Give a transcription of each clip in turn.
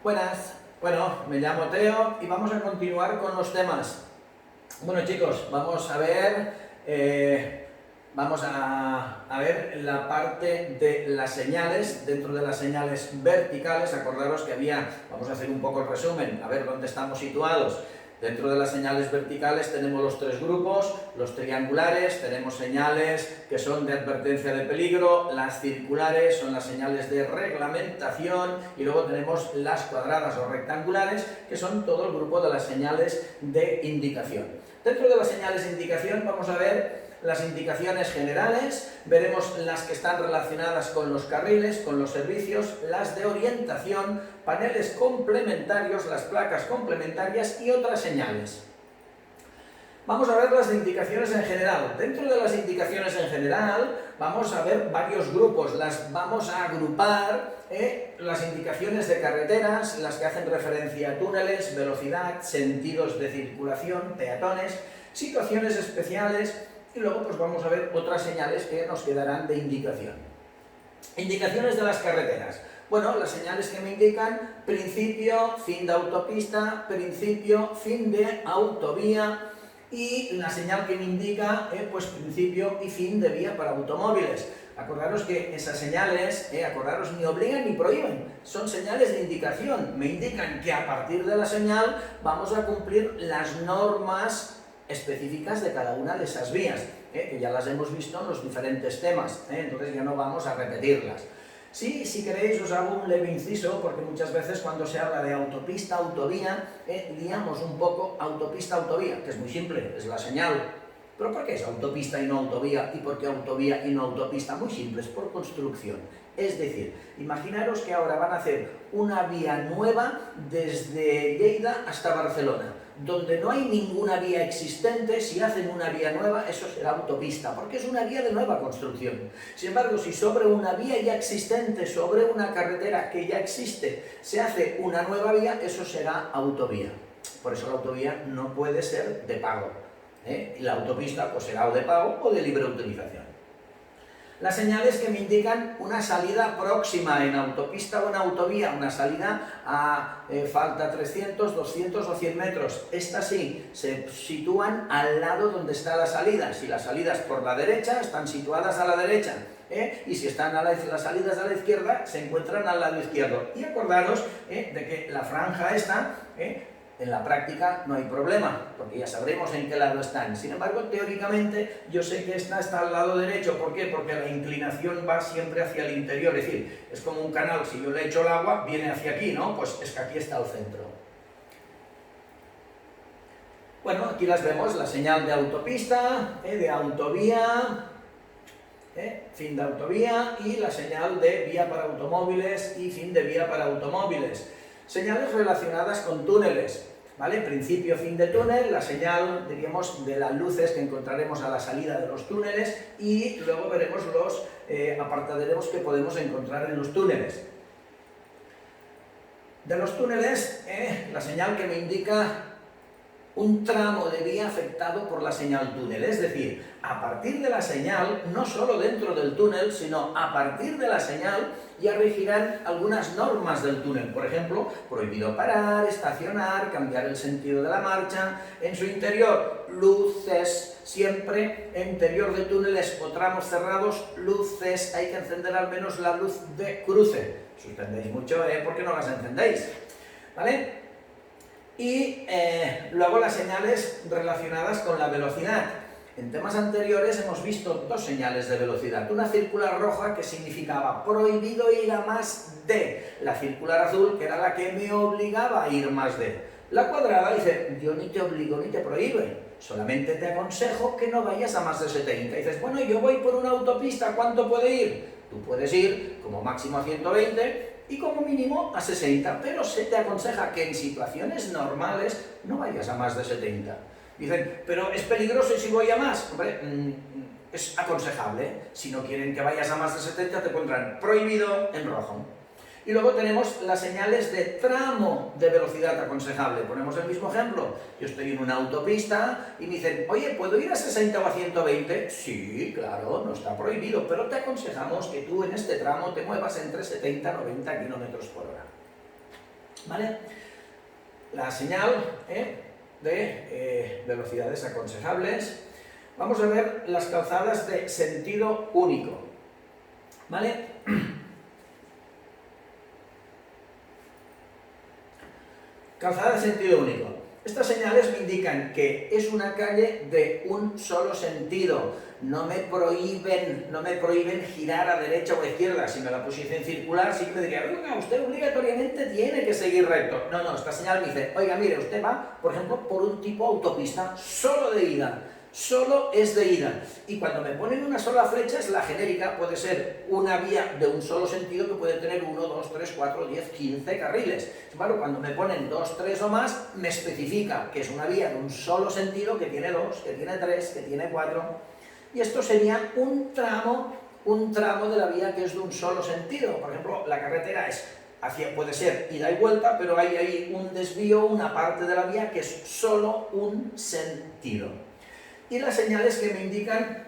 Buenas, bueno, me llamo Teo y vamos a continuar con los temas. Bueno chicos, vamos a ver la parte de las señales. Dentro de las señales verticales, acordaros que vamos a hacer un poco el resumen, a ver dónde estamos situados. Dentro de las señales verticales tenemos los tres grupos, los triangulares, tenemos señales que son de advertencia de peligro, las circulares son las señales de reglamentación y luego tenemos las cuadradas o rectangulares, que son todo el grupo de las señales de indicación. Dentro de las señales de indicación vamos a ver las indicaciones generales, veremos las que están relacionadas con los carriles, con los servicios, las de orientación, paneles complementarios, las placas complementarias y otras señales. Vamos a ver las indicaciones en general. Dentro de las indicaciones en general vamos a ver varios grupos, las vamos a agrupar, las indicaciones de carreteras, las que hacen referencia a túneles, velocidad, sentidos de circulación, peatones, situaciones especiales. Y luego pues vamos a ver otras señales que nos quedarán de indicación. Indicaciones de las carreteras. Bueno, las señales que me indican principio, fin de autopista, principio, fin de autovía y la señal que me indica pues principio y fin de vía para automóviles. Acordaros que esas señales, acordaros, ni obligan ni prohíben, son señales de indicación. Me indican que a partir de la señal vamos a cumplir las normas específicas de cada una de esas vías, que ya las hemos visto en los diferentes temas, entonces ya no vamos a repetirlas. Sí, si queréis os hago un leve inciso, porque muchas veces cuando se habla de autopista, autovía, liamos un poco autopista, autovía, que es muy simple, es la señal. ¿Pero por qué es autopista y no autovía? ¿Y por qué autovía y no autopista? Muy simple, es por construcción. Es decir, imaginaros que ahora van a hacer una vía nueva desde Lleida hasta Barcelona, donde no hay ninguna vía existente. Si hacen una vía nueva, eso será autopista, porque es una vía de nueva construcción. Sin embargo, si sobre una vía ya existente, sobre una carretera que ya existe, se hace una nueva vía, eso será autovía. Por eso la autovía no puede ser de pago, y la autopista pues será o de pago o de libre utilización. Las señales que me indican una salida próxima en autopista o en autovía, una salida a falta 300, 200 o 100 metros. Estas sí, se sitúan al lado donde está la salida. Si las salidas por la derecha, están situadas a la derecha. Y si están las salidas a la izquierda, se encuentran al lado izquierdo. Y acordaros de que la franja esta, en la práctica no hay problema, porque ya sabremos en qué lado están. Sin embargo, teóricamente, yo sé que esta está al lado derecho. ¿Por qué? Porque la inclinación va siempre hacia el interior. Es decir, es como un canal. Si yo le echo el agua, viene hacia aquí, ¿no? Pues es que aquí está el centro. Bueno, aquí las vemos, la señal de autopista, de autovía, fin de autovía, y la señal de vía para automóviles y fin de vía para automóviles. Señales relacionadas con túneles, ¿vale? Principio, fin de túnel, la señal, diríamos, de las luces que encontraremos a la salida de los túneles, y luego veremos los apartaderos que podemos encontrar en los túneles. De los túneles, la señal que me indica un tramo de vía afectado por la señal túnel, es decir, a partir de la señal, no solo dentro del túnel, sino a partir de la señal ya regirán algunas normas del túnel. Por ejemplo, prohibido parar, estacionar, cambiar el sentido de la marcha. En su interior, luces, siempre interior de túneles o tramos cerrados, luces, hay que encender al menos la luz de cruce. Suspendéis mucho, ¿por qué no las encendéis? ¿Vale? Y luego las señales relacionadas con la velocidad. En temas anteriores hemos visto dos señales de velocidad. Una circular roja que significaba prohibido ir a más de. La circular azul, que era la que me obligaba a ir más de. La cuadrada dice, yo ni te obligo ni te prohíbe, solamente te aconsejo que no vayas a más de 70. Y dices, bueno, yo voy por una autopista, ¿cuánto puede ir? Tú puedes ir como máximo a 120 y como mínimo a 60, pero se te aconseja que en situaciones normales no vayas a más de 70. Dicen, pero es peligroso y si voy a más. Hombre, es aconsejable. Si no quieren que vayas a más de 70, te pondrán prohibido en rojo. Y luego tenemos las señales de tramo de velocidad aconsejable. Ponemos el mismo ejemplo. Yo estoy en una autopista y me dicen, oye, ¿puedo ir a 60 o a 120? Sí, claro, no está prohibido, pero te aconsejamos que tú en este tramo te muevas entre 70 y 90 km/h. ¿vale? La señal de velocidades aconsejables. Vamos a ver las calzadas de sentido único, ¿vale? Calzada de sentido único. Estas señales me indican que es una calle de un solo sentido. No me prohíben girar a derecha o a izquierda. Si me la pusiesen circular, sí que me diría, oiga, usted obligatoriamente tiene que seguir recto. No, no, esta señal me dice, oiga, mire, usted va, por ejemplo, por un tipo autopista solo de ida. Solo es de ida. Y cuando me ponen una sola flecha, es la genérica, puede ser una vía de un solo sentido que puede tener 1, 2, 3, 4, 10, 15 carriles. Sin embargo, cuando me ponen 2, 3 o más, me especifica que es una vía de un solo sentido, que tiene 2, que tiene 3, que tiene 4. Y esto sería un tramo de la vía que es de un solo sentido. Por ejemplo, la carretera puede ser ida y vuelta, pero hay ahí un desvío, una parte de la vía que es solo un sentido. Y las señales que me indican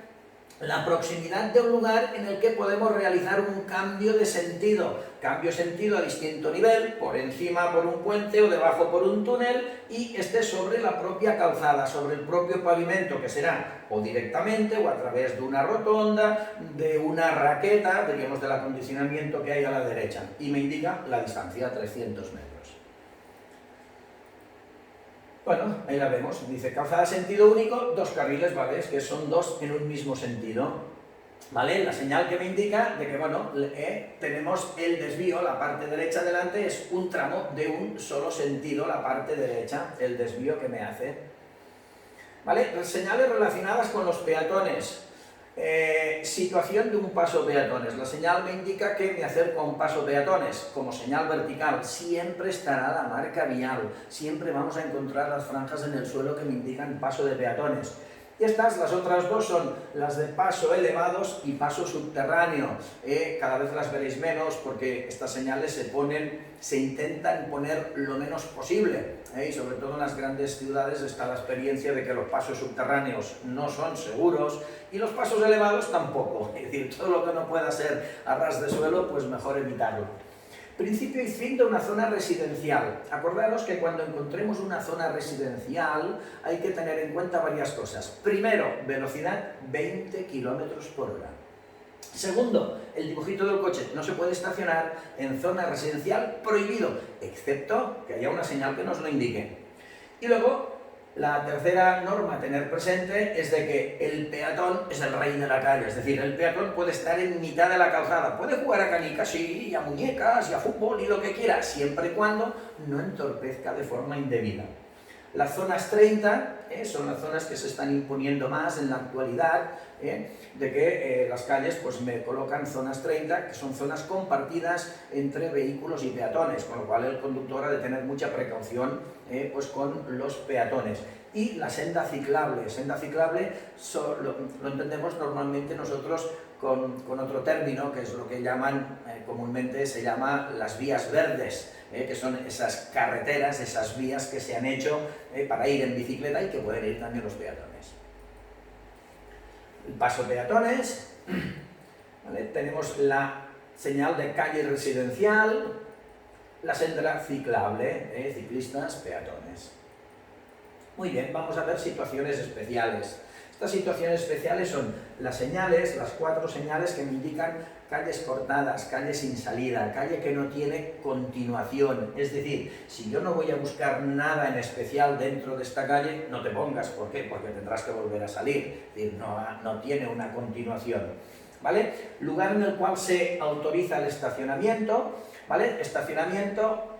la proximidad de un lugar en el que podemos realizar un cambio de sentido. Cambio de sentido a distinto nivel, por encima por un puente o debajo por un túnel, y sobre la propia calzada, sobre el propio pavimento, que será o directamente o a través de una rotonda, de una raqueta, diríamos del acondicionamiento que hay a la derecha. Y me indica la distancia, 300 metros. Bueno, ahí la vemos, dice calzada de sentido único, 2 carriles, ¿vale? Es que son 2 en un mismo sentido, ¿vale? La señal que me indica de que, bueno, tenemos el desvío, la parte derecha delante es un tramo de un solo sentido, la parte derecha, el desvío que me hace, ¿vale? Las señales relacionadas con los peatones. Situación de un paso peatones. La señal me indica que me acerco a un paso peatones. Como señal vertical, siempre estará la marca vial. Siempre vamos a encontrar las franjas en el suelo que me indican paso de peatones. Y las otras dos son las de paso elevados y paso subterráneo. Cada vez las veréis menos porque estas señales se intentan poner lo menos posible. Y sobre todo en las grandes ciudades está la experiencia de que los pasos subterráneos no son seguros y los pasos elevados tampoco. Es decir, todo lo que no pueda ser a ras de suelo, pues mejor evitarlo. Principio y fin de una zona residencial. Acordaros que cuando encontremos una zona residencial hay que tener en cuenta varias cosas. Primero, velocidad 20 km por hora. Segundo, el dibujito del coche no se puede estacionar en zona residencial, prohibido, excepto que haya una señal que nos lo indique. Y luego, la tercera norma a tener presente es de que el peatón es el rey de la calle, es decir, el peatón puede estar en mitad de la calzada, puede jugar a canicas, sí, y a muñecas, y a fútbol, y lo que quiera, siempre y cuando no entorpezca de forma indebida. Las zonas 30 son las zonas que se están imponiendo más en la actualidad, de que las calles pues me colocan zonas 30, que son zonas compartidas entre vehículos y peatones, con lo cual el conductor ha de tener mucha precaución pues con los peatones. Y la senda ciclable lo entendemos normalmente nosotros con otro término, que es lo que llaman, comúnmente se llama las vías verdes, que son esas carreteras, esas vías que se han hecho para ir en bicicleta y que pueden ir también los peatones. El paso peatones, ¿vale? Tenemos la señal de calle residencial, la senda ciclable, ciclistas, peatones. Muy bien, vamos a ver situaciones especiales. Estas situaciones especiales son las señales, las 4 señales que me indican calles cortadas, calles sin salida, calle que no tiene continuación. Es decir, si yo no voy a buscar nada en especial dentro de esta calle, no te pongas. ¿Por qué? Porque tendrás que volver a salir. Es decir, no tiene una continuación. ¿Vale? Lugar en el cual se autoriza el estacionamiento, ¿vale? Estacionamiento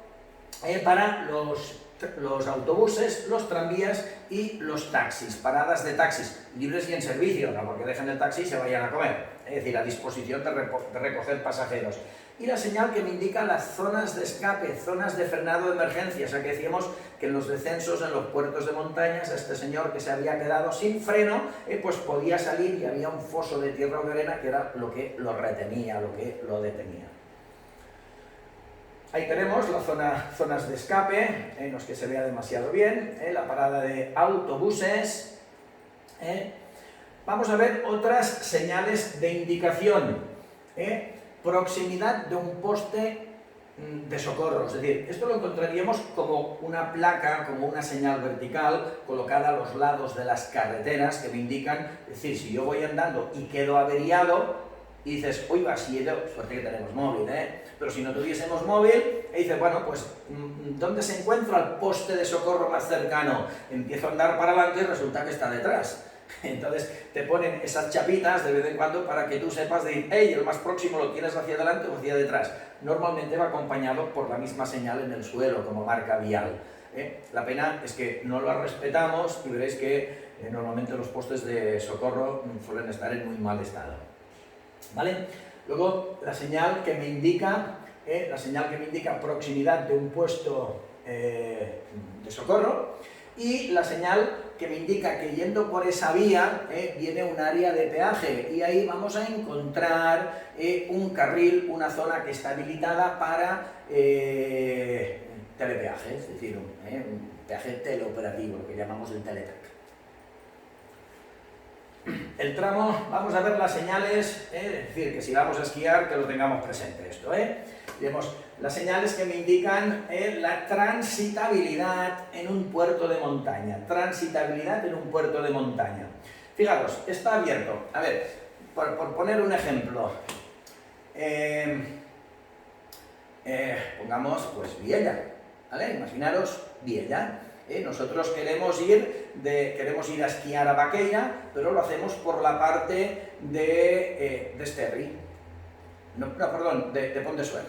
para los autobuses, los tranvías y los taxis, paradas de taxis, libres y en servicio, no porque dejen el taxi y se vayan a comer, es decir, a disposición de recoger pasajeros. Y la señal que me indica las zonas de escape, zonas de frenado de emergencia, o sea que decíamos que en los descensos, en los puertos de montañas, este señor que se había quedado sin freno, pues podía salir y había un foso de tierra o de arena que era lo que lo retenía, lo que lo detenía. Ahí tenemos las zonas de escape, no es que se vea demasiado bien, la parada de autobuses. Vamos a ver otras señales de indicación. Proximidad de un poste de socorro, es decir, esto lo encontraríamos como una placa, como una señal vertical colocada a los lados de las carreteras que me indican, es decir, si yo voy andando y quedo averiado y dices, uy, va, si suerte que tenemos móvil, pero si no tuviésemos móvil, y dices, bueno, pues, ¿dónde se encuentra el poste de socorro más cercano? Empiezo a andar para adelante y resulta que está detrás. Entonces te ponen esas chapitas de vez en cuando para que tú sepas de ir, hey, el más próximo lo tienes hacia adelante o hacia detrás. Normalmente va acompañado por la misma señal en el suelo, como marca vial. La pena es que no lo respetamos y veréis que normalmente los postes de socorro suelen estar en muy mal estado. ¿Vale? Luego la señal que me indica proximidad de un puesto de socorro, y la señal que me indica que yendo por esa vía viene un área de peaje, y ahí vamos a encontrar un carril, una zona que está habilitada para telepeaje, es decir, un peaje teleoperativo, lo que llamamos el teletac. El tramo, vamos a ver las señales, es decir, que si vamos a esquiar, que lo tengamos presente esto. Vemos las señales que me indican la transitabilidad en un puerto de montaña. Transitabilidad en un puerto de montaña. Fijaros, está abierto. A ver, por poner un ejemplo, pongamos pues Viella, ¿vale? Imaginaros Viella. Nosotros queremos ir a esquiar a Baqueira, pero lo hacemos por la parte de Esterri. Perdón, de Pont de Suert,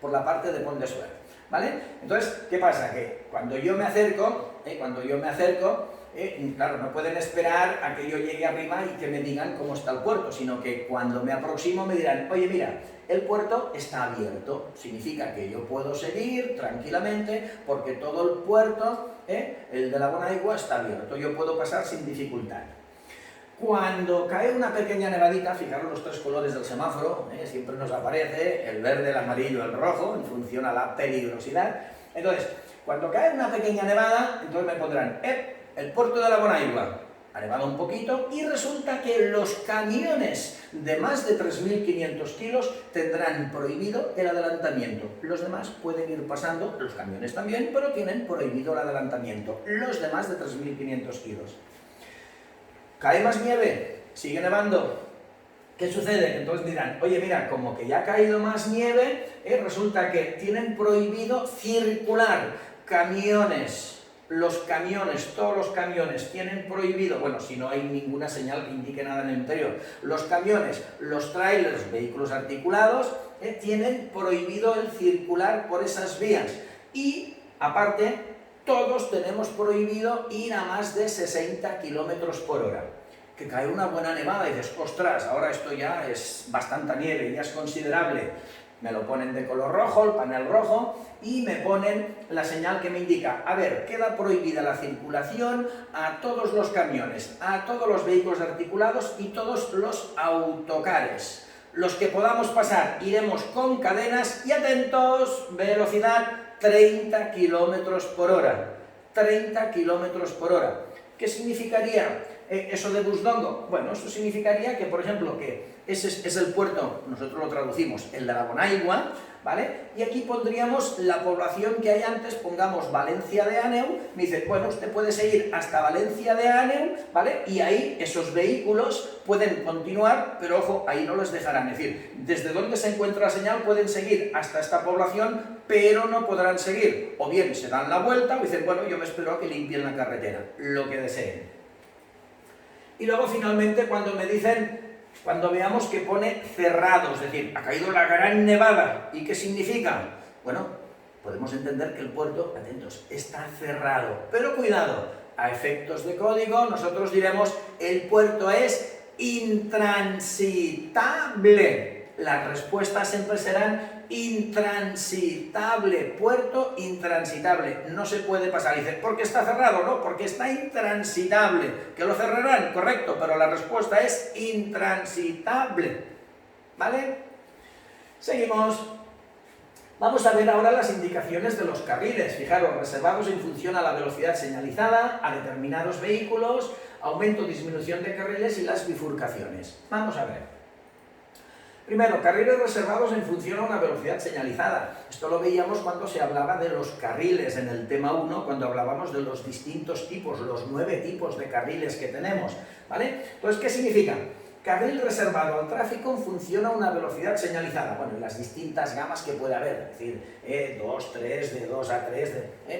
por la parte de Pont de Suert, ¿vale? Entonces, ¿qué pasa? Que cuando yo me acerco, claro, no pueden esperar a que yo llegue arriba y que me digan cómo está el puerto, sino que cuando me aproximo me dirán, oye, mira, el puerto está abierto, significa que yo puedo seguir tranquilamente porque todo el puerto, el de la Bonaigua, está abierto, yo puedo pasar sin dificultad. Cuando cae una pequeña nevadita, fijaros los tres colores del semáforo, siempre nos aparece el verde, el amarillo, el rojo, en función a la peligrosidad. Entonces, cuando cae una pequeña nevada, entonces me pondrán, el puerto de la Bonaigua ha nevado un poquito, y resulta que los camiones de más de 3.500 kilos tendrán prohibido el adelantamiento. Los demás pueden ir pasando, los camiones también, pero tienen prohibido el adelantamiento, los de más de 3.500 kilos. ¿Cae más nieve? ¿Sigue nevando? ¿Qué sucede? Entonces dirán, oye, mira, como que ya ha caído más nieve, resulta que tienen prohibido circular camiones. Todos los camiones tienen prohibido, bueno, si no hay ninguna señal que indique nada en el interior, los camiones, los trailers, vehículos articulados, tienen prohibido el circular por esas vías. Y, aparte, todos tenemos prohibido ir a más de 60 km por hora. Que cae una buena nevada y dices, ostras, ahora esto ya es bastante nieve, ya es considerable. Me lo ponen de color rojo, el panel rojo, y me ponen la señal que me indica, a ver, queda prohibida la circulación a todos los camiones, a todos los vehículos articulados y todos los autocares. Los que podamos pasar iremos con cadenas y atentos, velocidad 30 km por hora. 30 km por hora. ¿Qué significaría eso de Busdongo? Bueno, eso significaría que, por ejemplo, que ese es el puerto, nosotros lo traducimos, el de la Bonaigua, ¿vale? Y aquí pondríamos la población que hay antes, pongamos Valencia de Àneu, me dice, bueno, usted puede seguir hasta Valencia de Àneu, ¿vale? Y ahí esos vehículos pueden continuar, pero ojo, ahí no les dejarán, es decir, desde donde se encuentra la señal pueden seguir hasta esta población, pero no podrán seguir, o bien se dan la vuelta o dicen, bueno, yo me espero a que limpien la carretera, lo que deseen. Y luego finalmente cuando me dicen, cuando veamos que pone cerrado, es decir, ha caído la gran nevada, ¿y qué significa? Bueno, podemos entender que el puerto, atentos, está cerrado, pero cuidado, a efectos de código nosotros diremos el puerto es intransitable. Las respuestas siempre serán intransitable, puerto intransitable, no se puede pasar. Dice, ¿por qué está cerrado? No, porque está intransitable. ¿Que lo cerrarán? Correcto, pero la respuesta es intransitable. ¿Vale? Seguimos. Vamos a ver ahora las indicaciones de los carriles. Fijaros, reservados en función a la velocidad señalizada, a determinados vehículos, aumento o disminución de carriles y las bifurcaciones. Vamos a ver. Primero, carriles reservados en función a una velocidad señalizada. Esto lo veíamos cuando se hablaba de los carriles en el tema 1, cuando hablábamos de los distintos tipos, los 9 tipos de carriles que tenemos, ¿vale? Entonces, ¿qué significa? Carril reservado al tráfico en función a una velocidad señalizada. Bueno, y las distintas gamas que puede haber, es decir, 2, 3, de 2 a 3,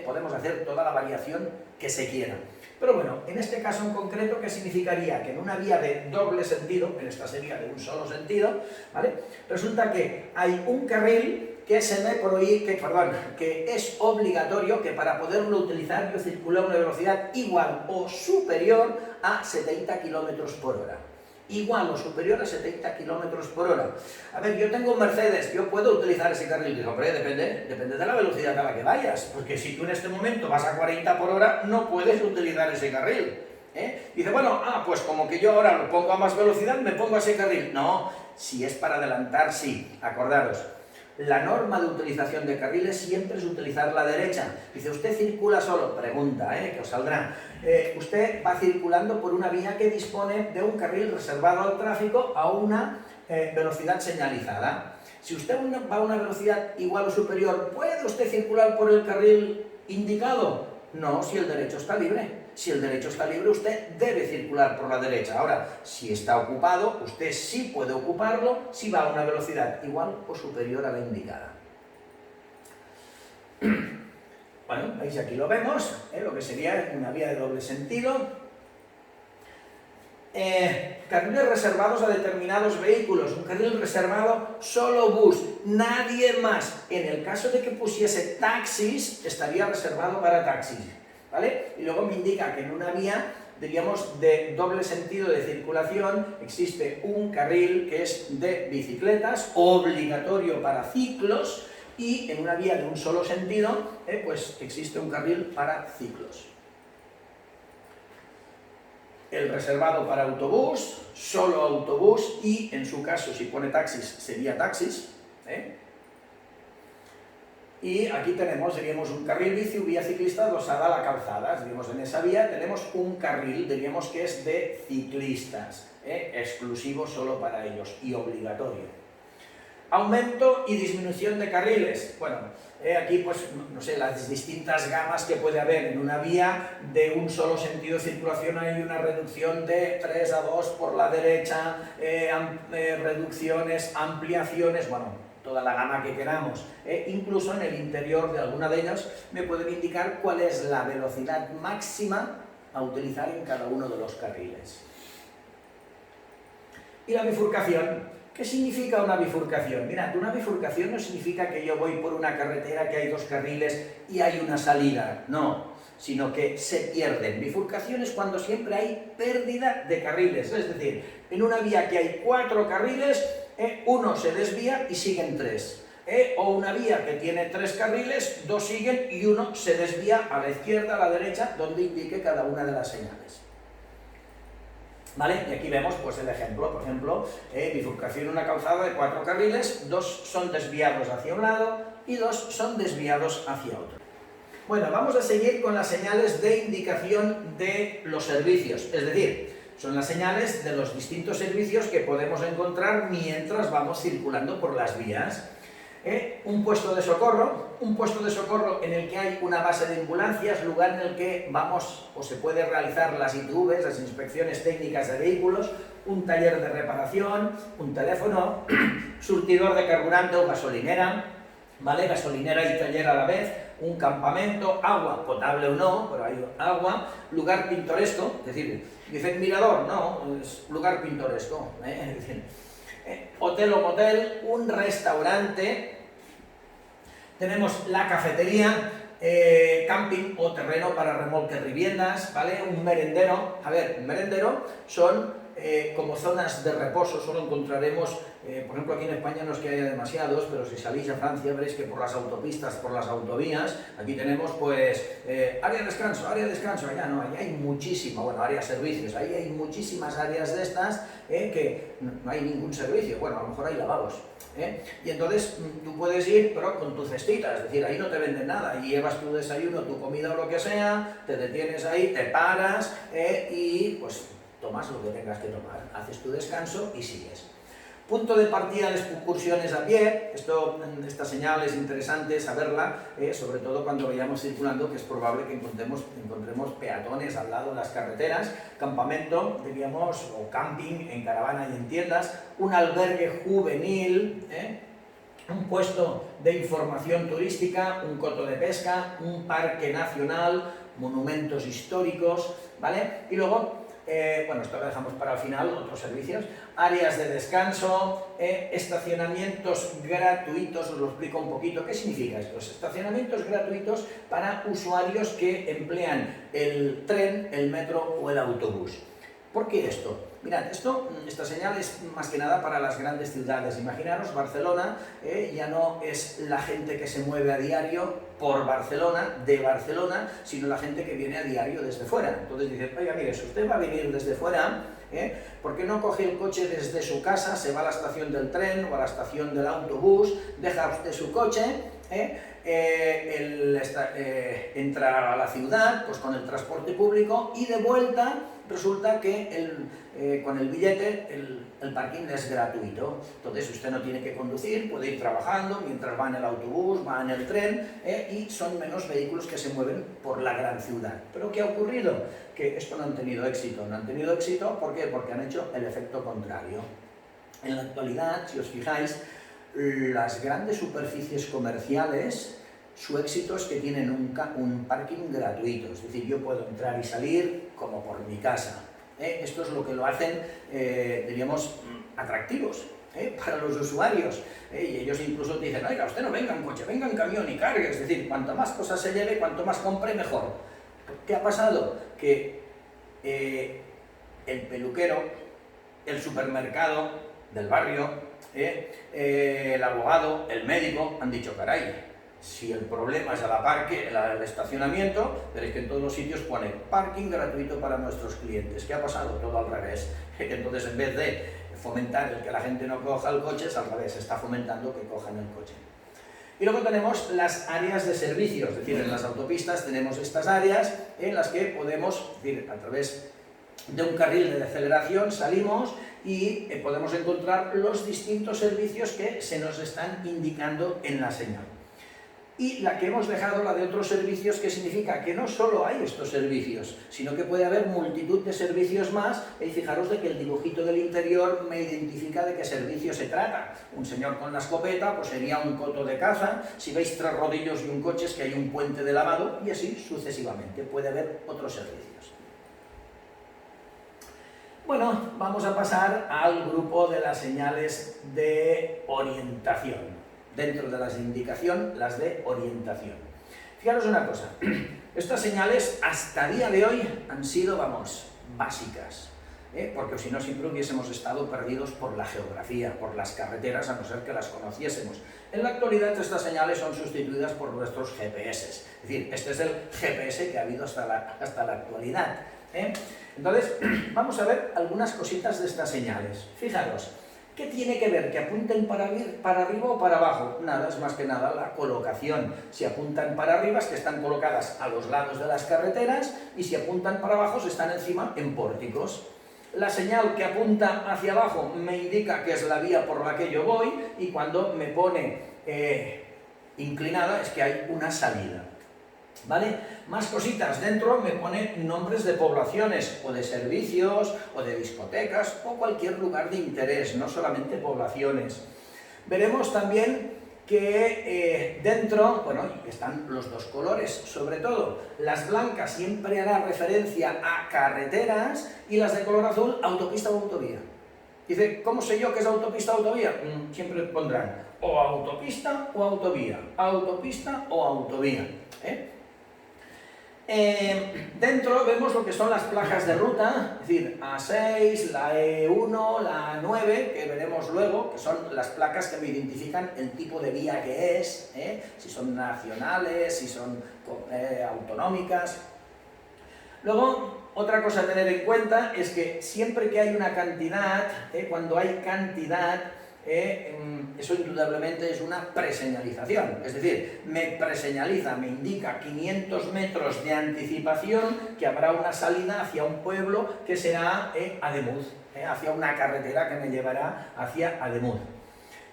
podemos hacer toda la variación que se quiera. Pero bueno, en este caso en concreto, ¿qué significaría? Que en una vía de doble sentido, en esta sería de un solo sentido, ¿vale? Resulta que hay un carril que se me prohíbe, que es obligatorio que para poderlo utilizar yo circule a una velocidad igual o superior a 70 km por hora. Igual o superior a 70 km por hora. A ver, yo tengo un Mercedes, yo puedo utilizar ese carril. Digo, hombre, depende de la velocidad a la que vayas, porque si tú en este momento vas a 40 por hora, no puedes utilizar ese carril. Dice, bueno, pues como que yo ahora lo pongo a más velocidad, me pongo a ese carril. No, si es para adelantar, sí, acordaros. La norma de utilización de carriles siempre es utilizar la derecha. Dice, ¿usted circula solo? Pregunta, que os saldrá. Usted va circulando por una vía que dispone de un carril reservado al tráfico a una velocidad señalizada. Si usted va a una velocidad igual o superior, ¿puede usted circular por el carril indicado? No, si el derecho está libre. Si el derecho está libre, usted debe circular por la derecha. Ahora, si está ocupado, usted sí puede ocuparlo si va a una velocidad igual o superior a la indicada. Bueno, veis, aquí lo vemos, lo que sería una vía de doble sentido. Carriles reservados a determinados vehículos. Un carril reservado solo bus, nadie más. En el caso de que pusiese taxis, estaría reservado para taxis, ¿vale? Y luego me indica que en una vía, diríamos, de doble sentido de circulación, existe un carril que es de bicicletas, obligatorio para ciclos, y en una vía de un solo sentido, pues existe un carril para ciclos. El reservado para autobús, solo autobús, y en su caso, si pone taxis, sería taxis. Y aquí tenemos, diríamos, un carril bici o vía ciclista adosada a la calzada. Diríamos, en esa vía tenemos un carril, diríamos que es de ciclistas, exclusivo solo para ellos y obligatorio. Aumento y disminución de carriles. Bueno, aquí pues, no sé, las distintas gamas que puede haber. En una vía de un solo sentido de circulación hay una reducción de 3 a 2 por la derecha, reducciones, ampliaciones, bueno, toda la gama que queramos. Incluso en el interior de alguna de ellas me pueden indicar cuál es la velocidad máxima a utilizar en cada uno de los carriles. Y la bifurcación. ¿Qué significa una bifurcación? Mirad, una bifurcación no significa que yo voy por una carretera que hay 2 carriles y hay una salida, no, sino que se pierden. Bifurcación es cuando siempre hay pérdida de carriles, es decir, en una vía que hay 4 carriles, uno se desvía y siguen 3. O una vía que tiene 3 carriles, 2 siguen y uno se desvía a la izquierda, a la derecha, donde indique cada una de las señales. ¿Vale? Y aquí vemos pues, el ejemplo, por ejemplo, bifurcación en una calzada de 4 carriles, 2 son desviados hacia un lado y 2 son desviados hacia otro. Bueno, vamos a seguir con las señales de indicación de los servicios, es decir, son las señales de los distintos servicios que podemos encontrar mientras vamos circulando por las vías. Un puesto de socorro en el que hay una base de ambulancias, lugar en el que vamos o se puede realizar las ITVs, las inspecciones técnicas de vehículos, un taller de reparación, un teléfono, surtidor de carburante o gasolinera, ¿vale? Gasolinera y taller a la vez, un campamento, agua, potable o no, pero hay agua, lugar pintoresco, es decir, dicen mirador, no, es lugar pintoresco, es decir, hotel o motel, un restaurante, tenemos la cafetería, camping o terreno para remolques viviendas, ¿vale? Un merendero. A ver, un merendero son como zonas de reposo, solo encontraremos, por ejemplo aquí en España no es que haya demasiados, pero si salís a Francia veréis que por las autopistas, por las autovías, aquí tenemos pues área de descanso, allá no, allá hay muchísimo, bueno, área de servicios, ahí hay muchísimas áreas de estas que no hay ningún servicio, bueno, a lo mejor hay lavabos. Y entonces tú puedes ir, pero con tu cestita, es decir, ahí no te venden nada, y llevas tu desayuno, tu comida o lo que sea, te detienes ahí, te paras y pues tomas lo que tengas que tomar, haces tu descanso y sigues. Punto de partida de las excursiones a pie. Esta señal es interesante saberla, sobre todo cuando vayamos circulando, que es probable que encontremos peatones al lado de las carreteras, campamento, diríamos, o camping en caravana y en tiendas, un albergue juvenil, un puesto de información turística, un coto de pesca, un parque nacional, monumentos históricos, ¿vale? Y luego, bueno, esto lo dejamos para el final, otros servicios, áreas de descanso, estacionamientos gratuitos, os lo explico un poquito. ¿Qué significa esto? Estacionamientos gratuitos para usuarios que emplean el tren, el metro o el autobús. ¿Por qué esto? Mirad, esta señal es más que nada para las grandes ciudades. Imaginaros, Barcelona ya no es la gente que se mueve a diario por Barcelona, de Barcelona, sino la gente que viene a diario desde fuera. Entonces dice, oiga, mire, si usted va a venir desde fuera, ¿por qué no coge el coche desde su casa, se va a la estación del tren o a la estación del autobús, deja usted su coche, entra a la ciudad pues con el transporte público y de vuelta resulta que con el billete el parking es gratuito. Entonces usted no tiene que conducir, puede ir trabajando mientras va en el autobús, va en el tren, y son menos vehículos que se mueven por la gran ciudad. ¿Pero qué ha ocurrido? Que esto no han tenido éxito. No han tenido éxito, ¿por qué? Porque han hecho el efecto contrario. En la actualidad, si os fijáis, las grandes superficies comerciales, su éxito es que tienen un parking gratuito, es decir, yo puedo entrar y salir como por mi casa. Esto es lo que lo hacen, diríamos, atractivos para los usuarios. Y ellos incluso te dicen, oiga, usted no venga en coche, venga en camión y cargue, es decir, cuanto más cosas se lleve, cuanto más compre, mejor. ¿Qué ha pasado? Que el peluquero, el supermercado del barrio, el abogado, el médico, han dicho, caray, si el problema es el estacionamiento, veréis que en todos los sitios pone parking gratuito para nuestros clientes. ¿Qué ha pasado? Todo al revés. Entonces, en vez de fomentar el que la gente no coja el coche, es al revés, está fomentando que cojan el coche. Y luego tenemos las áreas de servicio, es decir, en las autopistas tenemos estas áreas en las que podemos, es decir, a través de un carril de aceleración salimos y podemos encontrar los distintos servicios que se nos están indicando en la señal. Y la que hemos dejado, la de otros servicios, que significa que no solo hay estos servicios, sino que puede haber multitud de servicios más, y fijaros de que el dibujito del interior me identifica de qué servicio se trata. Un señor con la escopeta, pues sería un coto de caza, si veis 3 rodillos y un coche es que hay un puente de lavado, y así sucesivamente, puede haber otros servicios. Bueno, vamos a pasar al grupo de las señales de orientación. Dentro de las de indicación, las de orientación. Fijaros una cosa, estas señales hasta día de hoy han sido, vamos, básicas, porque si no siempre hubiésemos estado perdidos por la geografía, por las carreteras, a no ser que las conociésemos. En la actualidad estas señales son sustituidas por nuestros GPS, es decir, este es el GPS que ha habido hasta la actualidad. Entonces, vamos a ver algunas cositas de estas señales. Fijaros, ¿qué tiene que ver? ¿Que apunten para arriba o para abajo? Nada, es más que nada la colocación. Si apuntan para arriba es que están colocadas a los lados de las carreteras y si apuntan para abajo están encima en pórticos. La señal que apunta hacia abajo me indica que es la vía por la que yo voy y cuando me pone inclinada es que hay una salida. ¿Vale? Más cositas, dentro me pone nombres de poblaciones o de servicios o de discotecas o cualquier lugar de interés, no solamente poblaciones. Veremos también que dentro, bueno, están los dos colores, sobre todo las blancas siempre hará referencia a carreteras y las de color azul autopista o autovía. Dice, ¿cómo sé yo que es autopista o autovía? Siempre pondrán o autopista o autovía, autopista o autovía. Dentro vemos lo que son las placas de ruta, es decir, A6, la E1, la A9, que veremos luego, que son las placas que me identifican el tipo de vía que es, si son nacionales, si son autonómicas. Luego, otra cosa a tener en cuenta es que siempre que hay una cantidad, cuando hay cantidad, eso indudablemente es una preseñalización, es decir, me preseñaliza, me indica 500 metros de anticipación que habrá una salida hacia un pueblo que será Ademuz, hacia una carretera que me llevará hacia Ademuz.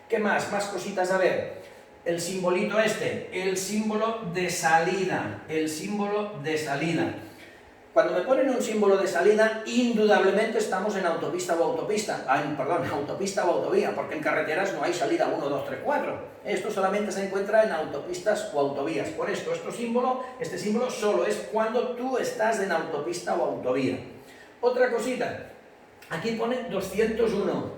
¿Qué más? Más cositas a ver. El simbolito este, el símbolo de salida, el símbolo de salida. Cuando me ponen un símbolo de salida, indudablemente estamos en autopista o autopista, autopista o autovía, porque en carreteras no hay salida 1, 2, 3, 4. Esto solamente se encuentra en autopistas o autovías. Por esto, este símbolo solo es cuando tú estás en autopista o autovía. Otra cosita, aquí pone 201,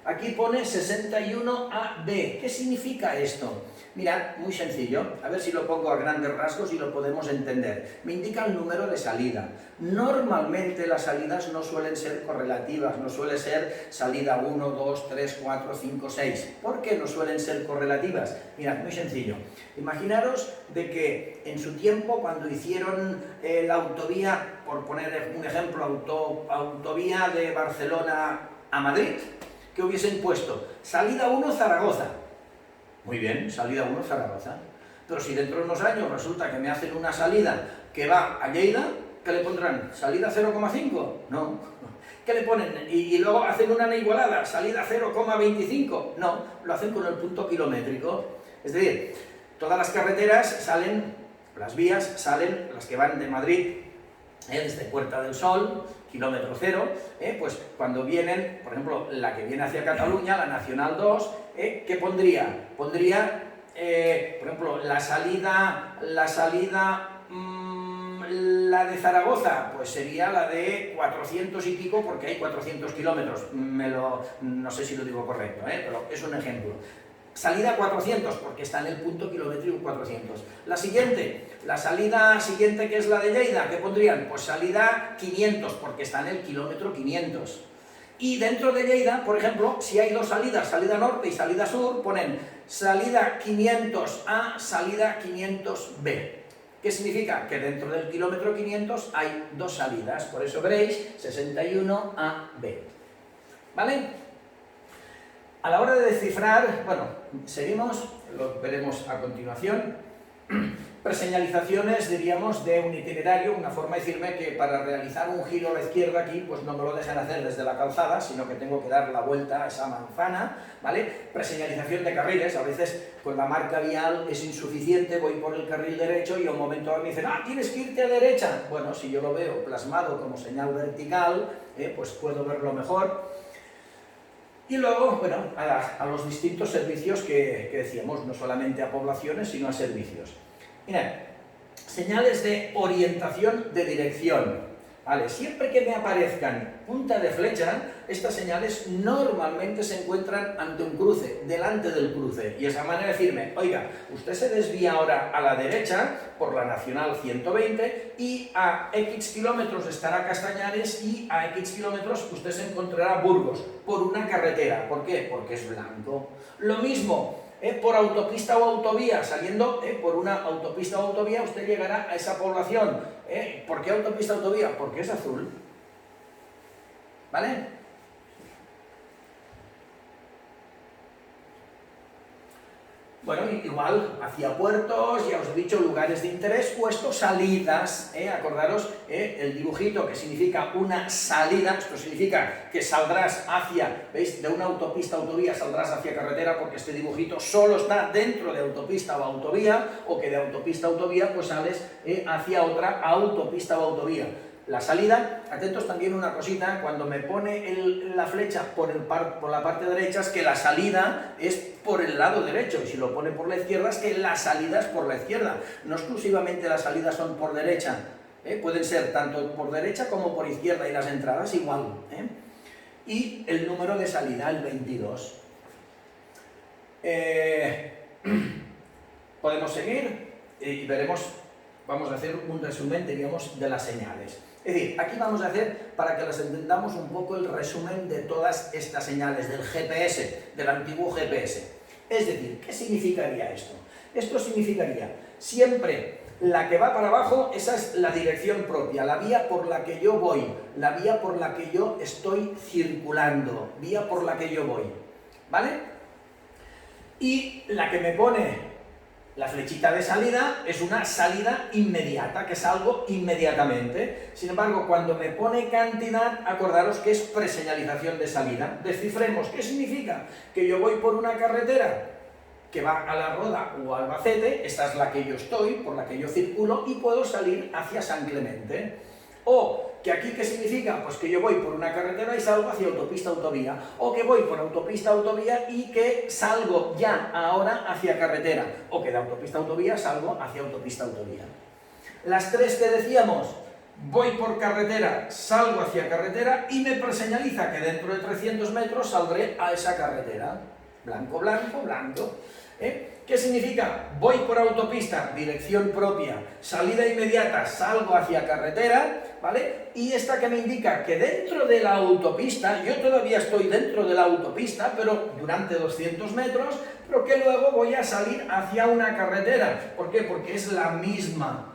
aquí pone 61AB. ¿Qué significa esto? Mirad, muy sencillo, a ver si lo pongo a grandes rasgos y lo podemos entender. Me indica el número de salida. Normalmente las salidas no suelen ser correlativas, no suele ser salida 1, 2, 3, 4, 5, 6. ¿Por qué no suelen ser correlativas? Mirad, muy sencillo. Imaginaros de que en su tiempo, cuando hicieron la autovía, por poner un ejemplo, autovía de Barcelona a Madrid, que hubiesen puesto salida 1 Zaragoza. Muy bien, salida 1 Zaragoza. Pero si dentro de unos años resulta que me hacen una salida que va a Lleida, ¿qué le pondrán? ¿Salida 0,5? No. ¿Qué le ponen? Y luego hacen una igualada, salida 0,25. No, lo hacen con el punto kilométrico. Es decir, todas las carreteras salen, las vías salen, las que van de Madrid, desde Puerta del Sol, kilómetro cero, pues cuando vienen, por ejemplo, la que viene hacia Cataluña, la Nacional 2, ¿qué pondría? Pondría, por ejemplo, la de Zaragoza, pues sería la de 400 y pico, porque hay 400 kilómetros, no sé si lo digo correcto, pero es un ejemplo. Salida 400, porque está en el punto kilométrico 400. La salida siguiente, que es la de Lleida, ¿qué pondrían? Pues salida 500, porque está en el kilómetro 500. Y dentro de Lleida, por ejemplo, si hay dos salidas, salida norte y salida sur, ponen salida 500A, salida 500B. ¿Qué significa? Que dentro del kilómetro 500 hay dos salidas, por eso veréis 61AB. ¿Vale? A la hora de descifrar, bueno, seguimos, lo veremos a continuación. Preseñalizaciones, diríamos, de un itinerario, una forma de decirme que para realizar un giro a la izquierda aquí, pues no me lo dejan hacer desde la calzada, sino que tengo que dar la vuelta a esa manzana, ¿vale? Preseñalización de carriles, a veces con la marca vial es insuficiente, voy por el carril derecho y a un momento me dicen, tienes que irte a derecha. Bueno, si yo lo veo plasmado como señal vertical, pues puedo verlo mejor. Y luego, bueno, a los distintos servicios que decíamos, no solamente a poblaciones, sino a servicios. Mirad, señales de orientación de dirección. ¿Vale? Siempre que me aparezcan punta de flecha, estas señales normalmente se encuentran ante un cruce, delante del cruce. Y esa manera de decirme, oiga, usted se desvía ahora a la derecha por la Nacional 120 y a X kilómetros estará Castañares y a X kilómetros usted se encontrará Burgos por una carretera. ¿Por qué? Porque es blanco. Lo mismo. Por autopista o autovía, saliendo por una autopista o autovía, usted llegará a esa población. ¿Por qué autopista o autovía? Porque es azul. ¿Vale? Bueno, igual, hacia puertos, ya os he dicho, lugares de interés, puesto salidas, acordaros, el dibujito que significa una salida, esto significa que saldrás hacia, ¿veis? De una autopista, autovía, saldrás hacia carretera, porque este dibujito solo está dentro de autopista o autovía, o que de autopista a autovía, pues sales hacia otra autopista o autovía. La salida, atentos también una cosita, cuando me pone la flecha por la parte derecha es que la salida es por el lado derecho, y si lo pone por la izquierda es que la salida es por la izquierda. No exclusivamente las salidas son por derecha, pueden ser tanto por derecha como por izquierda, y las entradas igual. Y el número de salida, el 22. Podemos seguir y veremos, vamos a hacer un resumen, diríamos, de las señales. Es decir, aquí vamos a hacer, para que las entendamos un poco, el resumen de todas estas señales del GPS, del antiguo GPS. Es decir, ¿qué significaría esto? Esto significaría, siempre la que va para abajo, esa es la dirección propia, la vía por la que yo voy, la vía por la que yo estoy circulando, vía por la que yo voy, ¿vale? Y la que me pone la flechita de salida es una salida inmediata, que salgo inmediatamente. Sin embargo, cuando me pone cantidad, acordaros que es preseñalización de salida. Descifremos, ¿qué significa? Que yo voy por una carretera que va a La Roda o a Albacete, esta es la que yo estoy, por la que yo circulo, y puedo salir hacia San Clemente. O que aquí, ¿qué significa? Pues que yo voy por una carretera y salgo hacia autopista-autovía, o que voy por autopista-autovía y que salgo ya ahora hacia carretera, o que de autopista-autovía salgo hacia autopista-autovía. Las tres que decíamos, voy por carretera, salgo hacia carretera y me preseñaliza que dentro de 300 metros saldré a esa carretera. Blanco, blanco, blanco. ¿Qué significa? Voy por autopista, dirección propia, salida inmediata, salgo hacia carretera, ¿vale? Y esta que me indica que dentro de la autopista, yo todavía estoy dentro de la autopista, pero durante 200 metros, pero que luego voy a salir hacia una carretera. ¿Por qué? Porque es la misma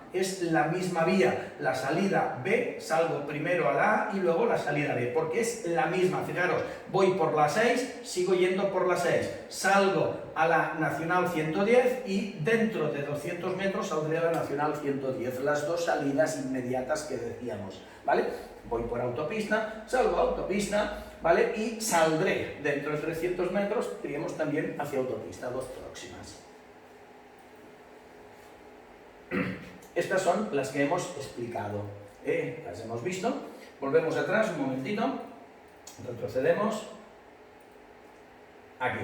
vía. La salida B, salgo primero a la A y luego la salida B, porque es la misma. Fijaros, voy por la 6, sigo yendo por la 6, salgo a la Nacional 110 y dentro de 200 metros saldré a la Nacional 110, las dos salidas inmediatas que decíamos, ¿vale? Voy por autopista, salgo a autopista, ¿vale? Y saldré dentro de 300 metros, iremos también hacia autopista, dos próximas. Estas son las que hemos explicado, las hemos visto. Volvemos atrás un momentito, retrocedemos. Aquí.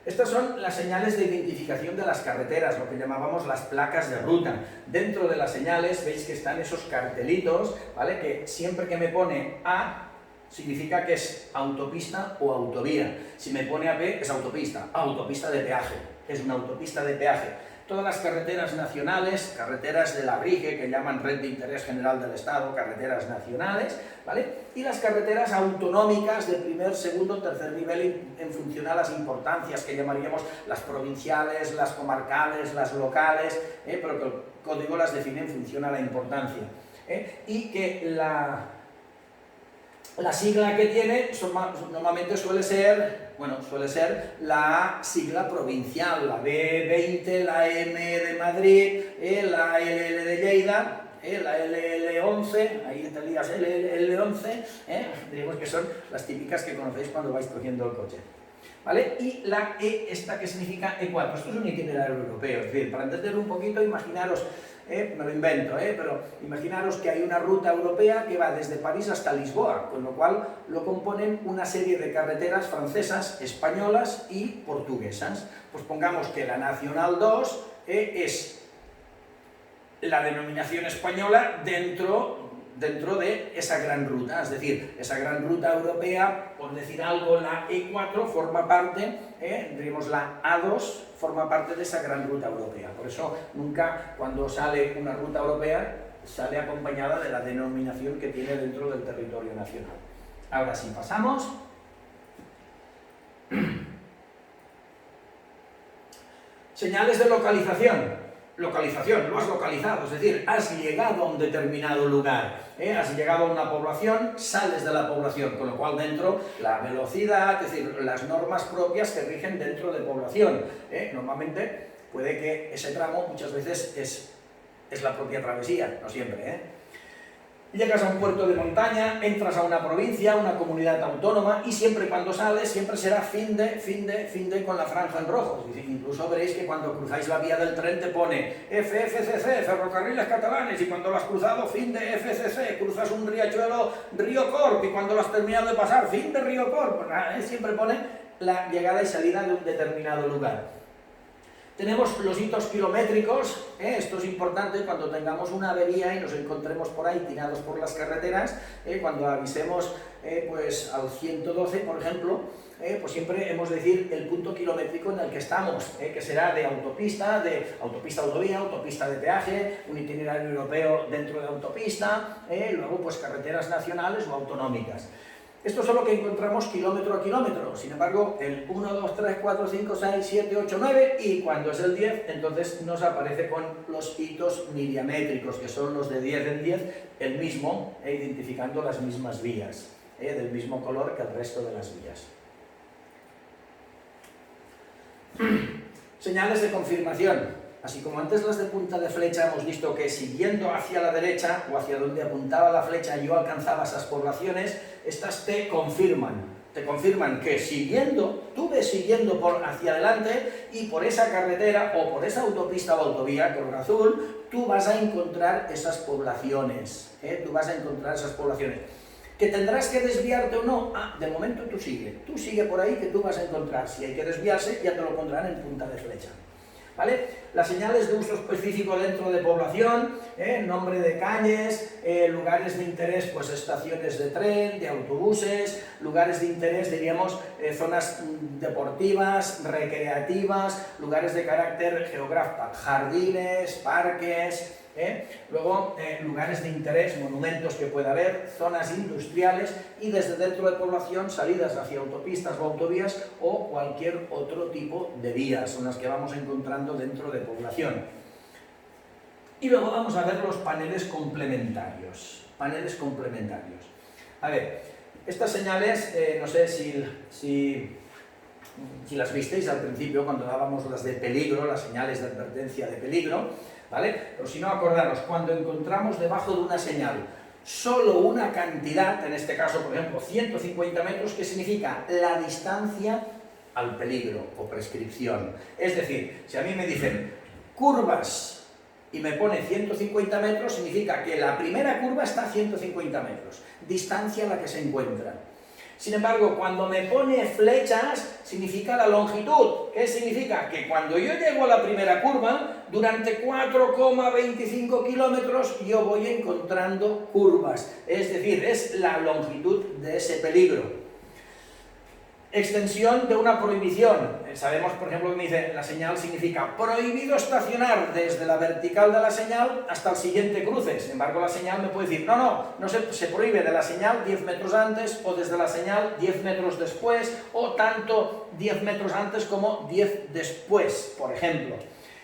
Estas son las señales de identificación de las carreteras, lo que llamábamos las placas de ruta. Dentro de las señales veis que están esos cartelitos, ¿vale? Que siempre que me pone A, significa que es autopista o autovía. Si me pone a B, es autopista, autopista de peaje, es una autopista de peaje. Todas las carreteras nacionales, carreteras de la RIGE, que llaman Red de Interés General del Estado, carreteras nacionales, ¿vale? Y las carreteras autonómicas de primer, segundo, tercer nivel en función a las importancias que llamaríamos las provinciales, las comarcales, las locales, pero que el código las define en función a la importancia. Y que la sigla que tiene normalmente suele ser la sigla provincial, la B20, la M de Madrid, la LL de Lleida, la LL11, ahí te lías LL11, diríamos que son las típicas que conocéis cuando vais cogiendo el coche. ¿Vale? Y la E, esta que significa E4, esto es un itinerario europeo, es decir, para entenderlo un poquito, imaginaros, me lo invento, pero imaginaros que hay una ruta europea que va desde París hasta Lisboa, con lo cual lo componen una serie de carreteras francesas, españolas y portuguesas. Pues pongamos que la Nacional 2 es la denominación española dentro de esa gran ruta, es decir, esa gran ruta europea, por decir algo, la E4 forma parte, diríamos la A2 forma parte de esa gran ruta europea. Por eso nunca cuando sale una ruta europea sale acompañada de la denominación que tiene dentro del territorio nacional. Ahora sí, pasamos. Señales de localización. Localización, lo has localizado, es decir, has llegado a un determinado lugar, has llegado a una población, sales de la población, con lo cual dentro la velocidad, es decir, las normas propias que rigen dentro de población. Normalmente puede que ese tramo muchas veces es la propia travesía, no siempre. Llegas a un puerto de montaña, entras a una provincia, una comunidad autónoma y siempre cuando sales, siempre será fin de con la franja en rojo. Incluso veréis que cuando cruzáis la vía del tren te pone FFCC, Ferrocarriles Catalanes, y cuando lo has cruzado, fin de FCC, cruzas un riachuelo, Río Corp, y cuando lo has terminado de pasar, fin de Río Corp. Siempre pone la llegada y salida de un determinado lugar. Tenemos los hitos kilométricos, esto es importante cuando tengamos una avería y nos encontremos por ahí tirados por las carreteras, cuando avisemos pues al 112, por ejemplo, pues siempre hemos de decir el punto kilométrico en el que estamos, que será de autopista autovía, autopista de peaje, un itinerario europeo dentro de autopista, luego pues carreteras nacionales o autonómicas. Esto es lo que encontramos kilómetro a kilómetro, sin embargo, el 1, 2, 3, 4, 5, 6, 7, 8, 9 y cuando es el 10, entonces nos aparece con los hitos milimétricos, que son los de 10 en 10, el mismo, identificando las mismas vías, del mismo color que el resto de las vías. Señales de confirmación. Así como antes las de punta de flecha hemos visto que siguiendo hacia la derecha o hacia donde apuntaba la flecha yo alcanzaba esas poblaciones, estas te confirman. Te confirman que siguiendo, tú ves siguiendo hacia adelante y por esa carretera o por esa autopista o autovía color azul, tú vas a encontrar esas poblaciones. Tú vas a encontrar esas poblaciones. ¿Que tendrás que desviarte o no? De momento tú sigue por ahí que tú vas a encontrar. Si hay que desviarse, ya te lo pondrán en punta de flecha. ¿Vale? Las señales de uso específico dentro de población, nombre de calles, lugares de interés, pues estaciones de tren, de autobuses, lugares de interés, diríamos, zonas deportivas, recreativas, lugares de carácter geográfico, jardines, parques, luego lugares de interés, monumentos que pueda haber, zonas industriales y desde dentro de población salidas hacia autopistas o autovías o cualquier otro tipo de vías, son las que vamos encontrando dentro de población. Y luego vamos a ver los paneles complementarios. Paneles complementarios. A ver, estas señales, no sé si las visteis al principio cuando dábamos las de peligro, las señales de advertencia de peligro, ¿vale? Pero si no, acordaros, cuando encontramos debajo de una señal solo una cantidad, en este caso, por ejemplo, 150 metros, que significa la distancia al peligro o prescripción. Es decir, si a mí me dicen curvas y me pone 150 metros, significa que la primera curva está a 150 metros, distancia a la que se encuentra. Sin embargo, cuando me pone flechas, significa la longitud. ¿Qué significa? Que cuando yo llego a la primera curva, durante 4,25 kilómetros yo voy encontrando curvas. Es decir, es la longitud de ese peligro. Extensión de una prohibición. Sabemos, por ejemplo, que me dice, la señal significa prohibido estacionar desde la vertical de la señal hasta el siguiente cruce. Sin embargo, la señal me puede decir, no se prohíbe de la señal 10 metros antes o desde la señal 10 metros después o tanto 10 metros antes como 10 después, por ejemplo.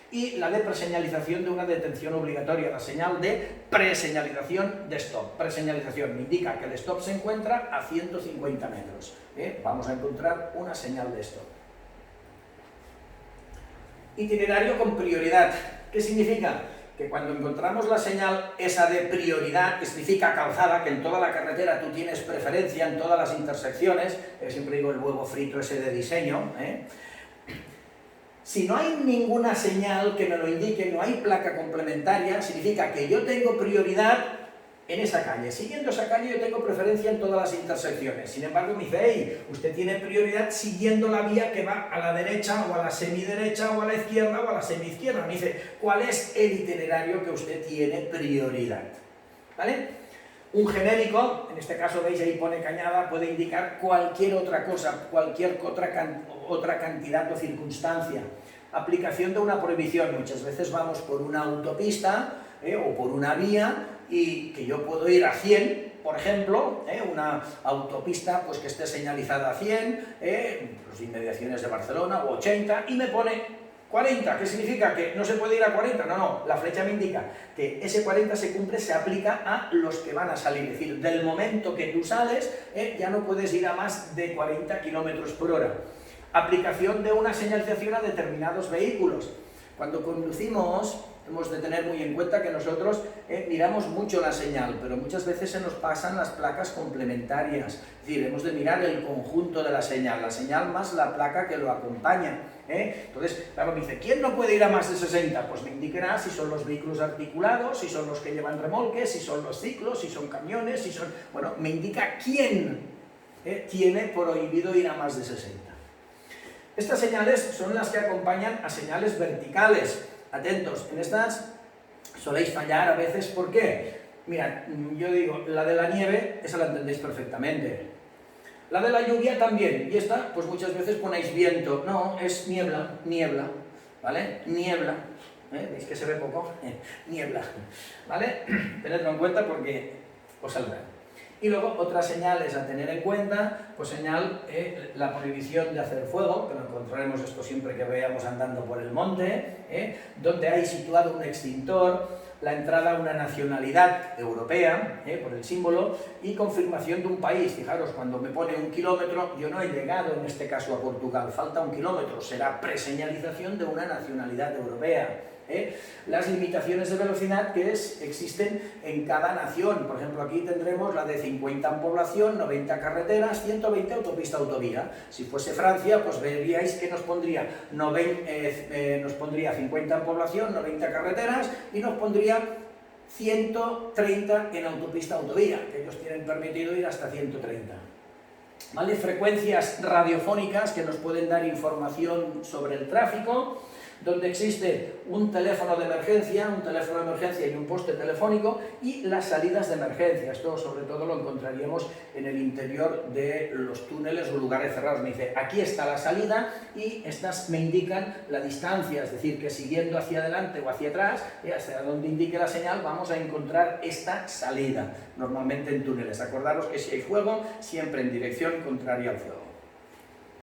Y la de preseñalización de una detención obligatoria, la señal de preseñalización de stop. Preseñalización me indica que el stop se encuentra a 150 metros. Vamos a encontrar una señal de stop. Itinerario con prioridad. ¿Qué significa? Que cuando encontramos la señal esa de prioridad, que significa calzada, que en toda la carretera tú tienes preferencia en todas las intersecciones, siempre digo el huevo frito ese de diseño, si no hay ninguna señal que me lo indique, no hay placa complementaria, significa que yo tengo prioridad en esa calle. Siguiendo esa calle yo tengo preferencia en todas las intersecciones. Sin embargo, me dice, hey, usted tiene prioridad siguiendo la vía que va a la derecha o a la semiderecha o a la izquierda o a la semiizquierda. Me dice, ¿cuál es el itinerario que usted tiene prioridad? ¿Vale? Un genérico, en este caso veis ahí pone Cañada, puede indicar cualquier otra cosa, cualquier otra cantidad o circunstancia. Aplicación de una prohibición. Muchas veces vamos por una autopista o por una vía y que yo puedo ir a 100, por ejemplo, una autopista pues que esté señalizada a 100, pues inmediaciones de Barcelona, o 80, y me pone 40, ¿qué significa? ¿Que no se puede ir a 40? No, la flecha me indica que ese 40 se cumple, se aplica a los que van a salir. Es decir, del momento que tú sales, ya no puedes ir a más de 40 kilómetros por hora. Aplicación de una señalización a determinados vehículos. Cuando conducimos, hemos de tener muy en cuenta que nosotros miramos mucho la señal, pero muchas veces se nos pasan las placas complementarias. Es decir, hemos de mirar el conjunto de la señal más la placa que lo acompaña. Entonces, claro, me dice, ¿quién no puede ir a más de 60? Pues me indicará si son los vehículos articulados, si son los que llevan remolques, si son los ciclos, si son camiones, si son... Bueno, me indica quién tiene prohibido ir a más de 60. Estas señales son las que acompañan a señales verticales. Atentos, en estas soléis fallar a veces, ¿por qué? Mirad, yo digo, la de la nieve, esa la entendéis perfectamente. La de la lluvia también, y esta, pues muchas veces ponéis viento. No, es niebla, ¿vale? Niebla, ¿veis que se ve poco? Niebla, ¿vale? Tenedlo en cuenta porque os saldrá. Y luego otras señales a tener en cuenta, pues señal, la prohibición de hacer fuego, que lo encontraremos esto siempre que vayamos andando por el monte, donde hay situado un extintor, la entrada a una nacionalidad europea, por el símbolo, y confirmación de un país. Fijaros, cuando me pone 1 kilómetro, yo no he llegado en este caso a Portugal, falta 1 kilómetro, será preseñalización de una nacionalidad europea. Las limitaciones de velocidad que existen en cada nación. Por ejemplo, aquí tendremos la de 50 en población, 90 carreteras, 120 autopista, autovía. Si fuese Francia, pues veríais que nos pondría 50 en población, 90 carreteras y nos pondría 130 en autopista, autovía, que ellos tienen permitido ir hasta 130. ¿Vale? Frecuencias radiofónicas que nos pueden dar información sobre el tráfico, donde existe un teléfono de emergencia y un poste telefónico, y las salidas de emergencia. Esto sobre todo lo encontraríamos en el interior de los túneles o lugares cerrados. Me dice, aquí está la salida, y estas me indican la distancia, es decir, que siguiendo hacia adelante o hacia atrás, hasta donde indique la señal, vamos a encontrar esta salida, normalmente en túneles. Acordaros que si hay fuego, siempre en dirección contraria al fuego.